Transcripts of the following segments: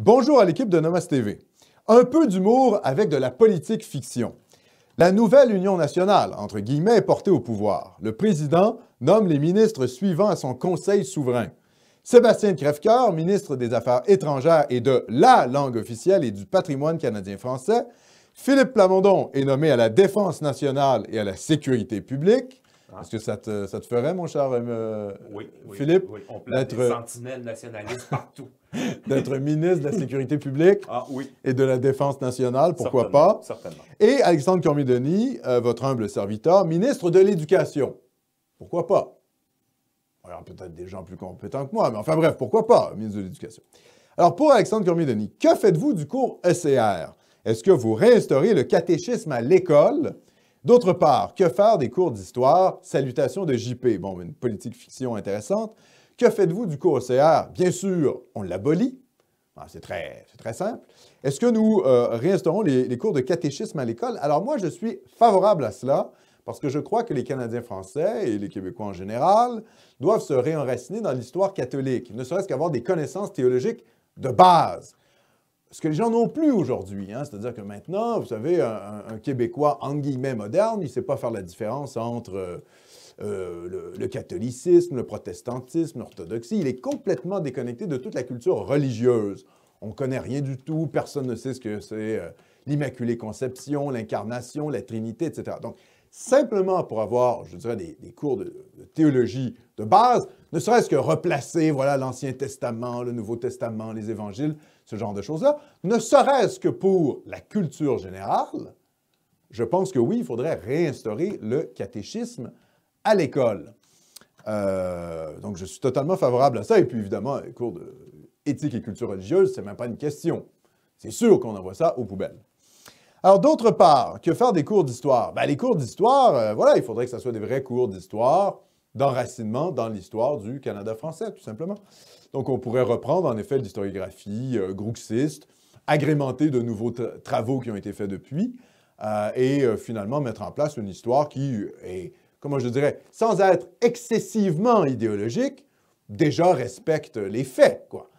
Bonjour à l'équipe de Nomas TV. Un peu d'humour avec de la politique fiction. La nouvelle Union nationale, entre guillemets, est portée au pouvoir. Le président nomme les ministres suivants à son conseil souverain. Sébastien Crèvecoeur, ministre des Affaires étrangères et de la langue officielle et du patrimoine canadien-français. Philippe Plamondon est nommé à la Défense nationale et à la sécurité publique. Est-ce que ça te ferait, mon cher Philippe? Oui. On place des sentinelles nationalistes partout. D'être ministre de la Sécurité publique et de la Défense nationale, pourquoi pas? Certainement. Et Alexandre Cormier-Denis, votre humble serviteur, ministre de l'Éducation. Pourquoi pas? Alors, peut-être des gens plus compétents que moi, mais enfin bref, pourquoi pas, ministre de l'Éducation? Alors, pour Alexandre Cormier-Denis, que faites-vous du cours ECR? Est-ce que vous réinstaurez le catéchisme à l'école? D'autre part, que faire des cours d'histoire? Salutations de JP. Bon, une politique fiction intéressante. Que faites-vous du cours ECR? Bien sûr, on l'abolit. C'est très simple. Est-ce que nous réinstaurons les cours de catéchisme à l'école? Alors moi, je suis favorable à cela parce que je crois que les Canadiens français et les Québécois en général doivent se réenraciner dans l'histoire catholique, ne serait-ce qu'avoir des connaissances théologiques de base. Ce que les gens n'ont plus aujourd'hui, c'est-à-dire que maintenant, vous savez, un Québécois, entre guillemets, moderne, il ne sait pas faire la différence entre le catholicisme, le protestantisme, l'orthodoxie. Il est complètement déconnecté de toute la culture religieuse. On ne connaît rien du tout, personne ne sait ce que c'est l'Immaculée Conception, l'Incarnation, la Trinité, etc. Donc, simplement pour avoir, je dirais, des cours de théologie de base, ne serait-ce que replacer, voilà, l'Ancien Testament, le Nouveau Testament, les Évangiles, ce genre de choses-là, ne serait-ce que pour la culture générale, je pense que oui, il faudrait réinstaurer le catéchisme à l'école. Donc, je suis totalement favorable à ça. Et puis, évidemment, les cours d'éthique et culture religieuse, c'est même pas une question. C'est sûr qu'on envoie ça aux poubelles. Alors, d'autre part, que faire des cours d'histoire? Ben, les cours d'histoire, voilà, il faudrait que ce soit des vrais cours d'histoire, d'enracinement dans l'histoire du Canada français, tout simplement. Donc, on pourrait reprendre, en effet, l'historiographie grouxiste, agrémenter de nouveaux travaux qui ont été faits depuis, et finalement mettre en place une histoire qui est, comment je dirais, sans être excessivement idéologique, déjà respecte les faits, quoi.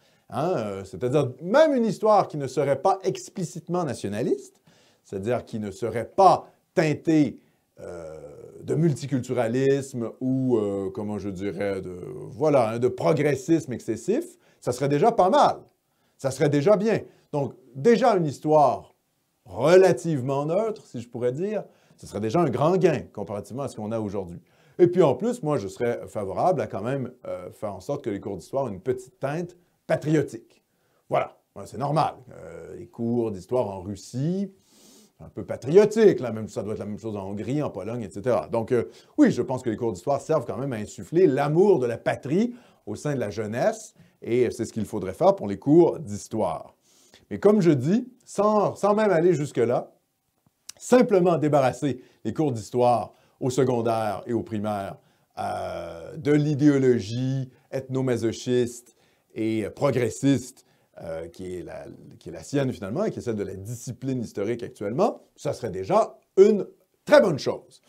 C'est-à-dire, même une histoire qui ne serait pas explicitement nationaliste, c'est-à-dire qui ne serait pas teintée de multiculturalisme ou, comment je dirais, de progressisme excessif, ça serait déjà pas mal. Ça serait déjà bien. Donc, déjà une histoire relativement neutre, si je pourrais dire, ce serait déjà un grand gain comparativement à ce qu'on a aujourd'hui. Et puis en plus, moi, je serais favorable à quand même faire en sorte que les cours d'histoire aient une petite teinte patriotique. Voilà, c'est normal. Les cours d'histoire en Russie, un peu patriotique, là, même ça doit être la même chose en Hongrie, en Pologne, etc. Donc, oui, je pense que les cours d'histoire servent quand même à insuffler l'amour de la patrie au sein de la jeunesse, et c'est ce qu'il faudrait faire pour les cours d'histoire. Mais comme je dis, sans même aller jusque-là, simplement débarrasser les cours d'histoire au secondaire et au primaire de l'idéologie ethnomasochiste et progressiste qui est la sienne finalement, et qui est celle de la discipline historique actuellement, ça serait déjà une très bonne chose.